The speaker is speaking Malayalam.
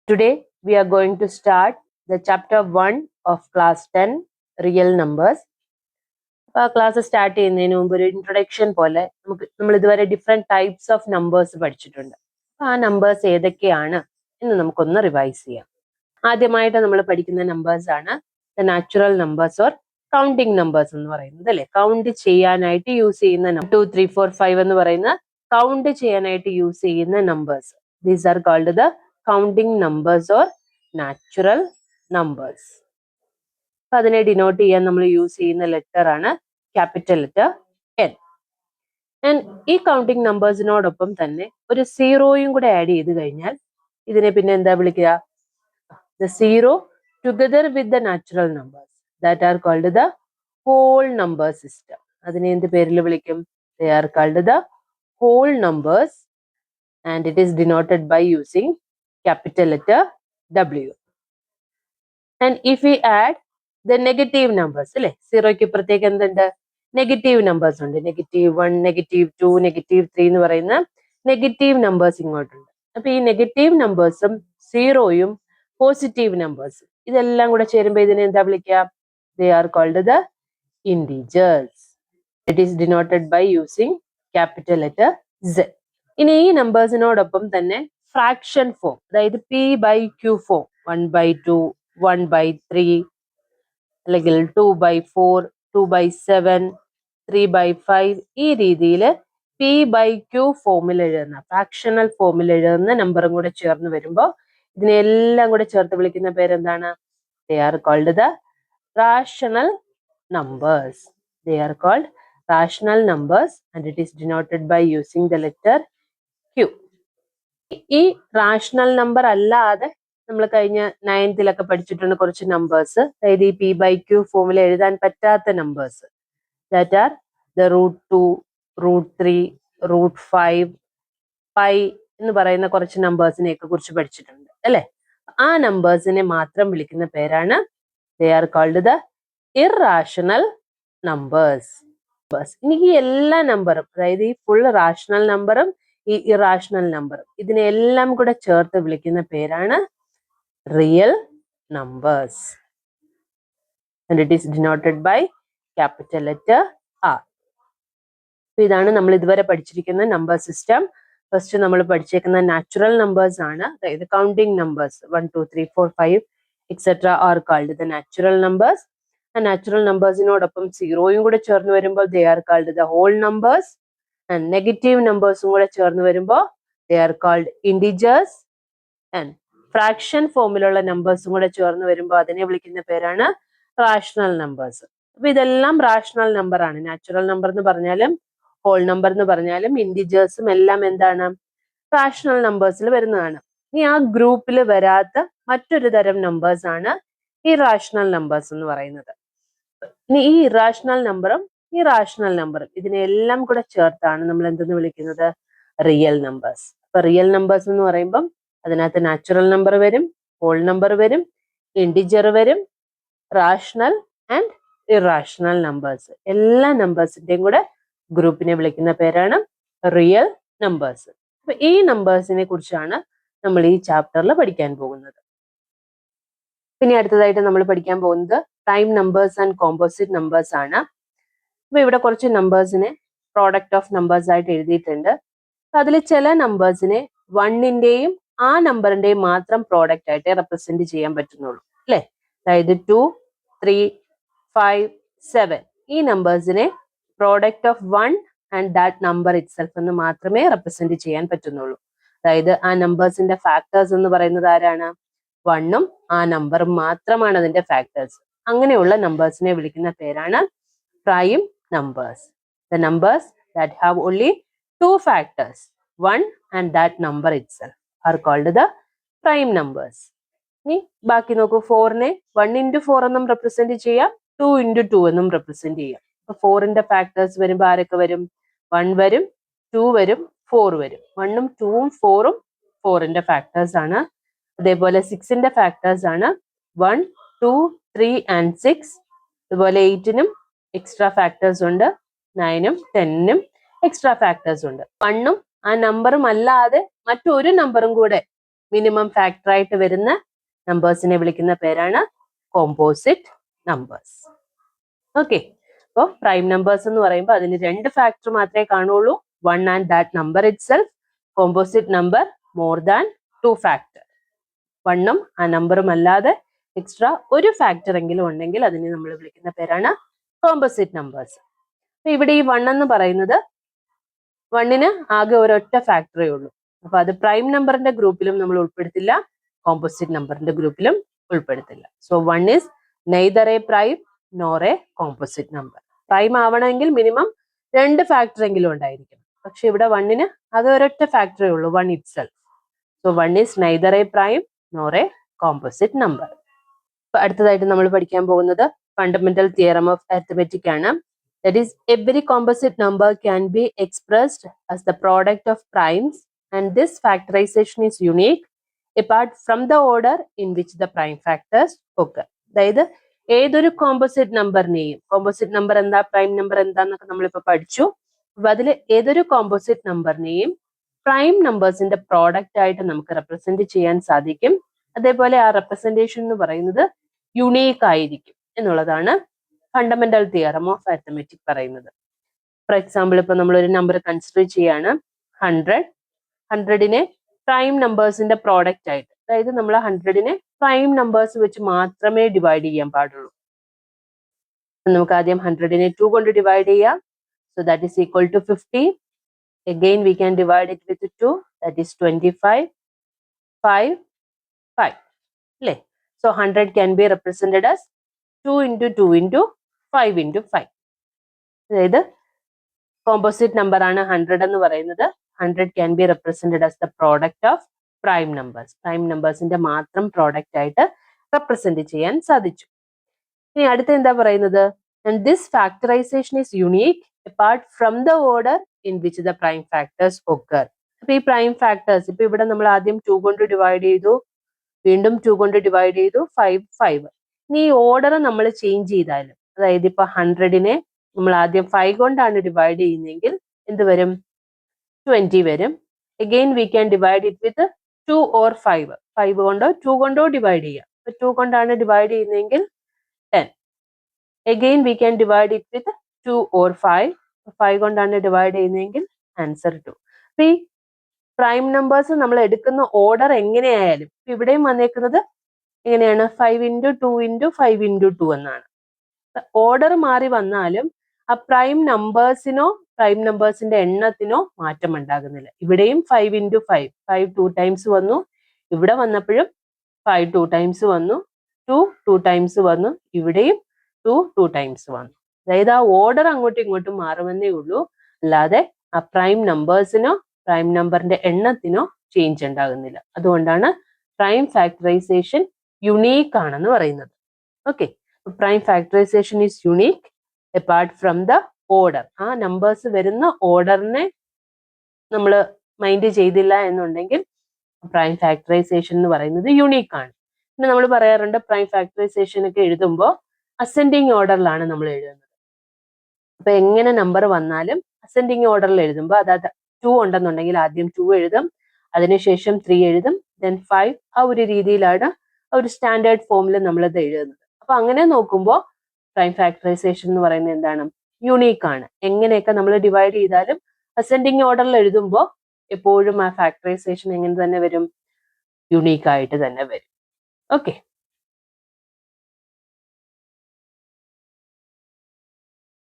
Today we are going to start the chapter 1 of class 10 real numbers. അപ്പോൾ ആ ക്ലാസ് സ്റ്റാർട്ട് ചെയ്യുന്നതിന് മുമ്പ് ഒരു ഇൻട്രൊഡക്ഷൻ പോലെ നമ്മൾ ഇതുവരെ ഡിഫറെന്റ് ടൈപ്സ് ഓഫ് നമ്പേഴ്സ് പഠിച്ചിട്ടുണ്ട്. അപ്പൊ ആ നമ്പേഴ്സ് ഏതൊക്കെയാണ് എന്ന് നമുക്കൊന്ന് റിവൈസ് ചെയ്യാം. ആദ്യമായിട്ട് നമ്മൾ പഠിക്കുന്ന നമ്പേഴ്സ് ആണ് the natural numbers or counting numbers എന്ന് പറയുന്നത് അല്ലെ. കൗണ്ട് ചെയ്യാനായിട്ട് യൂസ് ചെയ്യുന്ന 2, 3, 4, 5 എന്ന് പറയുന്ന കൗണ്ട് ചെയ്യാനായിട്ട് യൂസ് ചെയ്യുന്ന numbers. These are called the counting numbers or natural numbers. അപ്പൊ അതിനെ ഡിനോട്ട് ചെയ്യാൻ നമ്മൾ യൂസ് ചെയ്യുന്ന ലെറ്റർ ആണ് ക്യാപിറ്റൽ ലെറ്റർ N. ആൻഡ് ഈ കൗണ്ടിങ് നമ്പേഴ്സിനോടൊപ്പം തന്നെ ഒരു സീറോയും കൂടെ ആഡ് ചെയ്ത് കഴിഞ്ഞാൽ ഇതിനെ പിന്നെ എന്താ വിളിക്കുക? The zero together with the natural numbers that are called the whole number system. അതിനെ എന്ത് പേരിൽ വിളിക്കും? They are called the whole numbers and it is denoted by using capital letter W. And if we add the negative numbers, അല്ലെ, സീറോയ്ക്ക് പ്രത്യേകം എന്തുണ്ട്? നെഗറ്റീവ് നമ്പേഴ്സ് ഉണ്ട്. -1, -2, -3 എന്ന് പറയുന്ന നെഗറ്റീവ് നമ്പേഴ്സ് ഇങ്ങോട്ടുണ്ട്. അപ്പൊ ഈ നെഗറ്റീവ് നമ്പേഴ്സും സീറോയും പോസിറ്റീവ് നമ്പേഴ്സ് ഇതെല്ലാം കൂടെ ചേരുമ്പോൾ ഇതിനെ എന്താ വിളിക്കുക? They are called the integers. It is denoted by using capital letter Z. ഇനി ഈ നമ്പേഴ്സിനോടൊപ്പം തന്നെ ഫ്രാക്ഷൻ ഫോം, അതായത് p/q ഫോം, 1/2, 1/3 അല്ലെങ്കിൽ 2/4, 2/7, 3/5 ഈ രീതിയിൽ p/q ഫോമിൽ എഴുതുന്ന ഫ്രാക്ഷണൽ ഫോമിൽ എഴുതുന്ന നമ്പറും കൂടെ ചേർന്ന് വരുമ്പോൾ ഇതിനെല്ലാം കൂടെ ചേർത്ത് വിളിക്കുന്ന പേരെന്താണ്? They are called the rational numbers. They are called rational numbers and it is denoted by using the letter Q. ഈ റാഷണൽ നമ്പർ അല്ലാതെ നമ്മൾ കഴിഞ്ഞ 9th പഠിച്ചിട്ടുണ്ട് കുറച്ച് നമ്പേഴ്സ്, അതായത് ഈ p/q ഫോമിൽ എഴുതാൻ പറ്റാത്ത numbers. That are the √2, √3, √5, pi എന്ന് പറയുന്ന കുറച്ച് നമ്പേഴ്സിനെയൊക്കെ കുറിച്ച് പഠിച്ചിട്ടുണ്ട് അല്ലെ. ആ നമ്പേഴ്സിനെ മാത്രം വിളിക്കുന്ന പേരാണ് they are called the irrational numbers. ഇനി ഈ എല്ലാ നമ്പറും, അതായത് ഈ ഫുൾ റാഷണൽ നമ്പറും ഈ ഇറാഷണൽ നമ്പറും ഇതിനെല്ലാം കൂടെ ചേർത്ത് വിളിക്കുന്ന പേരാണ് real numbers and it is denoted by capital letter R. ഇതാണ് നമ്മൾ ഇതുവരെ പഠിച്ചിരിക്കുന്ന നമ്പർ സിസ്റ്റം. ഫസ്റ്റ് നമ്മൾ പഠിച്ചേക്കുന്ന നാച്ചുറൽ നമ്പേഴ്സ് ആണ്, അതായത് counting numbers 1, 2, 3, 4, 5 etcetera are called the natural numbers. ആ നാച്ചുറൽ നമ്പേഴ്സിനോടൊപ്പം സീറോയും കൂടെ ചേർന്ന് വരുമ്പോൾ they are called the whole numbers. And negative നമ്പേഴ്സും കൂടെ ചേർന്ന് വരുമ്പോൾ they are called integers. And fraction ഫോമിലുള്ള നമ്പേഴ്സും കൂടെ ചേർന്ന് വരുമ്പോൾ അതിനെ വിളിക്കുന്ന പേരാണ് റാഷണൽ നമ്പേഴ്സ്. അപ്പൊ ഇതെല്ലാം റാഷണൽ നമ്പർ ആണ്. നാച്ചുറൽ നമ്പർ എന്ന് പറഞ്ഞാലും ഹോൾ നമ്പർ എന്ന് പറഞ്ഞാലും ഇൻഡിജേഴ്സും എല്ലാം എന്താണ്? റാഷണൽ നമ്പേഴ്സിൽ വരുന്നതാണ്. ഇനി ആ ഗ്രൂപ്പിൽ വരാത്ത മറ്റൊരു തരം നമ്പേഴ്സ് ആണ് ഈ റാഷണൽ നമ്പേഴ്സ് എന്ന് പറയുന്നത്. ഇനി ഈ ഇറാഷണൽ നമ്പറും ഈ റാഷണൽ നമ്പറും ഇതിനെല്ലാം കൂടെ ചേർത്താണ് നമ്മൾ എന്തെന്ന് വിളിക്കുന്നത്? Real numbers. അപ്പൊ റിയൽ നമ്പേഴ്സ് എന്ന് പറയുമ്പം അതിനകത്ത് നാച്ചുറൽ നമ്പർ വരും, ഹോൾ നമ്പർ വരും, ഇൻഡിജർ വരും, റാഷണൽ ആൻഡ് ഇറാഷണൽ നമ്പേഴ്സ്. എല്ലാ നമ്പേഴ്സിന്റെയും കൂടെ ഗ്രൂപ്പിനെ വിളിക്കുന്ന പേരാണ് റിയൽ നമ്പേഴ്സ്. അപ്പൊ ഈ നമ്പേഴ്സിനെ കുറിച്ചാണ് നമ്മൾ ഈ ചാപ്റ്ററിൽ പഠിക്കാൻ പോകുന്നത്. പിന്നെ അടുത്തതായിട്ട് നമ്മൾ പഠിക്കാൻ പോകുന്നത് prime numbers and composite numbers ആണ്. അപ്പൊ ഇവിടെ കുറച്ച് നമ്പേഴ്സിനെ പ്രോഡക്റ്റ് ഓഫ് നമ്പേഴ്സ് ആയിട്ട് എഴുതിയിട്ടുണ്ട്. അതിൽ ചില നമ്പേഴ്സിനെ 1ന്റെയും ആ നമ്പറിന്റെയും മാത്രം പ്രോഡക്റ്റ് ആയിട്ട് റെപ്രസെന്റ് ചെയ്യാൻ പറ്റുന്നുള്ളൂ അല്ലെ. അതായത് 2, 3, 5, 7 ഈ നമ്പേഴ്സിനെ product of 1 and that number itself എന്ന് മാത്രമേ റെപ്രസെന്റ് ചെയ്യാൻ പറ്റുന്നുള്ളൂ. അതായത് ആ നമ്പേഴ്സിന്റെ ഫാക്ടേഴ്സ് എന്ന് പറയുന്നത് ആരാണ്? 1ഉം ആ നമ്പറും മാത്രമാണ് അതിന്റെ ഫാക്ടേഴ്സ്. അങ്ങനെയുള്ള നമ്പേഴ്സിനെ വിളിക്കുന്ന പേരാണ് prime numbers. The numbers that have only 2 factors, 1 and that number itself are called the prime numbers. ഇനി ബാക്കി നോക്കൂ. 4നെ 1 into 4 എന്നും റെപ്രസെന്റ് ചെയ്യാം, 2 into 2 എന്നും റെപ്രസെന്റ് ചെയ്യാം. അപ്പൊ 4ന്റെ ഫാക്ടേഴ്സ് വരുമ്പോൾ ആരൊക്കെ വരും? 1 വരും, 2 വരും, 4 വരും. 1ഉം 2ഉം 4ഉം 4ന്റെ ഫാക്ടേഴ്സ് ആണ്. അതേപോലെ 6ന്റെ ഫാക്ടേഴ്സ് ആണ് 1, 2, 3 and 6. അതുപോലെ 8നും എക്സ്ട്രാ ഫാക്ടേഴ്സ് ഉണ്ട്, 9ഉം 10നും എക്സ്ട്രാ ഫാക്ടേഴ്സ് ഉണ്ട്. 1ഉം ആ നമ്പറും അല്ലാതെ മറ്റൊരു നമ്പറും കൂടെ മിനിമം ഫാക്ടർ ആയിട്ട് വരുന്ന നമ്പേഴ്സിനെ വിളിക്കുന്ന പേരാണ് കോമ്പോസിറ്റ് നമ്പേഴ്സ്. ഓക്കെ, അപ്പോൾ പ്രൈം നമ്പേഴ്സ് എന്ന് പറയുമ്പോൾ അതിന് 2 ഫാക്ടർ മാത്രമേ കാണുള്ളൂ, 1 and that number itself. Composite number more than 2 factor. 1ഉം ആ നമ്പറും അല്ലാതെ എക്സ്ട്രാ ഒരു ഫാക്ടർ എങ്കിലും ഉണ്ടെങ്കിൽ അതിനെ നമ്മൾ വിളിക്കുന്ന പേരാണ് കോമ്പോസിറ്റ് നമ്പേഴ്സ്. അപ്പൊ ഇവിടെ ഈ 1 എന്ന് പറയുന്നത് 1ന് ആകെ ഒരൊറ്റ ഫാക്ടറേ ഉള്ളൂ. അപ്പൊ അത് പ്രൈം നമ്പറിന്റെ ഗ്രൂപ്പിലും നമ്മൾ ഉൾപ്പെടുത്തില്ല, കോമ്പോസിറ്റ് നമ്പറിന്റെ ഗ്രൂപ്പിലും ഉൾപ്പെടുത്തില്ല. So 1 is neither a prime nor a composite number. Prime ആവണമെങ്കിൽ മിനിമം 2 ഫാക്ടർ എങ്കിലും ഉണ്ടായിരിക്കും. പക്ഷെ ഇവിടെ 1ന് ആകെ ഒരൊറ്റ ഫാക്ടറേ ഉള്ളൂ, 1 it self. So 1 is neither a prime nor a composite number. അടുത്തതായിട്ട് നമ്മൾ പഠിക്കാൻ പോകുന്നത് ഫണ്ടമെന്റൽ തിയറം ഓഫ് അരിത്മെറ്റിക് ആണ്. That is, every composite number can be expressed as the product of primes, and this factorization is unique apart from the order in which the prime factors occur. അതായത് ഏതൊരു കോമ്പോസിറ്റ് നമ്പറിനെയും, കോമ്പോസിറ്റ് നമ്പർ എന്താ പ്രൈം നമ്പർ എന്താന്നൊക്കെ നമ്മളിപ്പോൾ പഠിച്ചു. അപ്പൊ അതിൽ ഏതൊരു കോമ്പോസിറ്റ് നമ്പറിനെയും പ്രൈം നമ്പേഴ്സിന്റെ പ്രോഡക്റ്റ് ആയിട്ട് നമുക്ക് റെപ്രസെന്റ് ചെയ്യാൻ സാധിക്കും. അതേപോലെ ആ റെപ്രസെന്റേഷൻ എന്ന് പറയുന്നത് യുണീക്ക് ആയിരിക്കും എന്നുള്ളതാണ് ഫണ്ടമെന്റൽ തിയറം ഓഫ് അരിത്മെറ്റിക് പറയുന്നത്. ഫോർ എക്സാമ്പിൾ, ഇപ്പൊ നമ്മളൊരു നമ്പർ കൺസിഡർ ചെയ്യാണ് 100. 100നെ പ്രൈം നമ്പേഴ്സിന്റെ പ്രോഡക്റ്റ് ആയിട്ട്, അതായത് നമ്മൾ 100നെ പ്രൈം നമ്പേഴ്സ് വെച്ച് മാത്രമേ ഡിവൈഡ് ചെയ്യാൻ പാടുള്ളൂ. നമുക്ക് ആദ്യം 100നെ 2 കൊണ്ട് ഡിവൈഡ് ചെയ്യാം. So that is equal to 50. Again we can divide it with 2, that is 25. 5, 5. അല്ലേ? So 100 can be represented as 2 into 2 into 5 into 5. അതായത് കോമ്പോസിറ്റ് നമ്പർ ആണ് 100 എന്ന് പറയുന്നത്. 100 can be represented as the product of prime numbers. Prime നമ്പേഴ്സിന്റെ മാത്രം പ്രോഡക്റ്റ് ആയിട്ട് റെപ്രസെന്റ് ചെയ്യാൻ സാധിച്ചു. ഇനി അടുത്ത എന്താ പറയുന്നത്? And this factorization is unique apart from the order in which the prime factors occur. അപ്പൊ ഈ പ്രൈം ഫാക്ടേഴ്സ് ഇപ്പൊ ഇവിടെ നമ്മൾ ആദ്യം 2 കൊണ്ട് ഡിവൈഡ് ചെയ്തു, വീണ്ടും 2 കൊണ്ട് ഡിവൈഡ് ചെയ്തു, 5, 5. ഇനി ഈ ഓർഡർ നമ്മൾ ചേഞ്ച് ചെയ്താലും, അതായത് ഇപ്പൊ 100നെ നമ്മൾ ആദ്യം 5 കൊണ്ടാണ് ഡിവൈഡ് ചെയ്യുന്നതെങ്കിൽ എന്ത് വരും? 20 വരും. Again we can divide it with 2 or 5. 5 കൊണ്ടോ 2 കൊണ്ടോ ഡിവൈഡ് ചെയ്യാം. ഇപ്പൊ 2 കൊണ്ടാണ് ഡിവൈഡ് ചെയ്യുന്നതെങ്കിൽ 10. Again we can divide it with 2 or 5. 5 കൊണ്ടാണ് ഡിവൈഡ് ചെയ്യുന്നതെങ്കിൽ ആൻസർ 2. അപ്പൊ ഈ പ്രൈം നമ്പേഴ്സ് നമ്മൾ എടുക്കുന്ന ഓർഡർ എങ്ങനെയായാലും ഇവിടെയും വന്നേക്കുന്നത് എങ്ങനെയാണ്? 5 into 2 into 5 into 2 എന്നാണ്. ഓർഡർ മാറി വന്നാലും ആ പ്രൈം നമ്പേഴ്സിനോ പ്രൈം നമ്പേഴ്സിന്റെ എണ്ണത്തിനോ മാറ്റം ഉണ്ടാകുന്നില്ല. ഇവിടെയും 5 into 5, 5 2 times വന്നു. ഇവിടെ വന്നപ്പോഴും 5 2 times വന്നു. 2 2 times വന്നു. ഇവിടെയും 2 2 times വന്നു. അതായത് ആ ഓർഡർ അങ്ങോട്ടും ഇങ്ങോട്ടും മാറുമെന്നേ ഉള്ളൂ, അല്ലാതെ ആ പ്രൈം നമ്പേഴ്സിനോ പ്രൈം നമ്പറിന്റെ എണ്ണത്തിനോ ചേഞ്ച് ഉണ്ടാകുന്നില്ല. അതുകൊണ്ടാണ് പ്രൈം ഫാക്ടറൈസേഷൻ യുണീക്ക് ആണെന്ന് പറയുന്നത്. Okay, prime factorisation is unique apart from the order. ആ നമ്പേഴ്സ് വരുന്ന ഓർഡറിനെ നമ്മൾ മൈൻഡ് ചെയ്തില്ല എന്നുണ്ടെങ്കിൽ പ്രൈം ഫാക്ടറൈസേഷൻ എന്ന് പറയുന്നത് യുണീക്ക് ആണ്. പിന്നെ നമ്മൾ പറയാറുണ്ട് പ്രൈം ഫാക്ടറൈസേഷൻ ഒക്കെ എഴുതുമ്പോൾ അസെൻഡിങ് ഓർഡറിലാണ് നമ്മൾ എഴുതുന്നത്. അപ്പൊ എങ്ങനെ നമ്പർ വന്നാലും അസെൻഡിങ് ഓർഡറിൽ എഴുതുമ്പോൾ അതായത് 2 ഉണ്ടെന്നുണ്ടെങ്കിൽ ആദ്യം 2 എഴുതും, അതിനുശേഷം 3 എഴുതും, ദെൻ 5. ആ ഒരു രീതിയിലാണ് ആ ഒരു സ്റ്റാൻഡേർഡ് ഫോമിൽ നമ്മളത് എഴുതുന്നത്. അപ്പൊ അങ്ങനെ നോക്കുമ്പോൾ പ്രൈം ഫാക്ടറൈസേഷൻ എന്ന് പറയുന്നത് എന്താണ്? യുണീക്ക് ആണ്. എങ്ങനെയൊക്കെ നമ്മൾ ഡിവൈഡ് ചെയ്താലും അസെൻഡിങ് ഓർഡറിൽ എഴുതുമ്പോൾ എപ്പോഴും ആ ഫാക്ടറൈസേഷൻ എങ്ങനെ തന്നെ വരും? യുണീക്ക് ആയിട്ട് തന്നെ വരും. ഓക്കെ,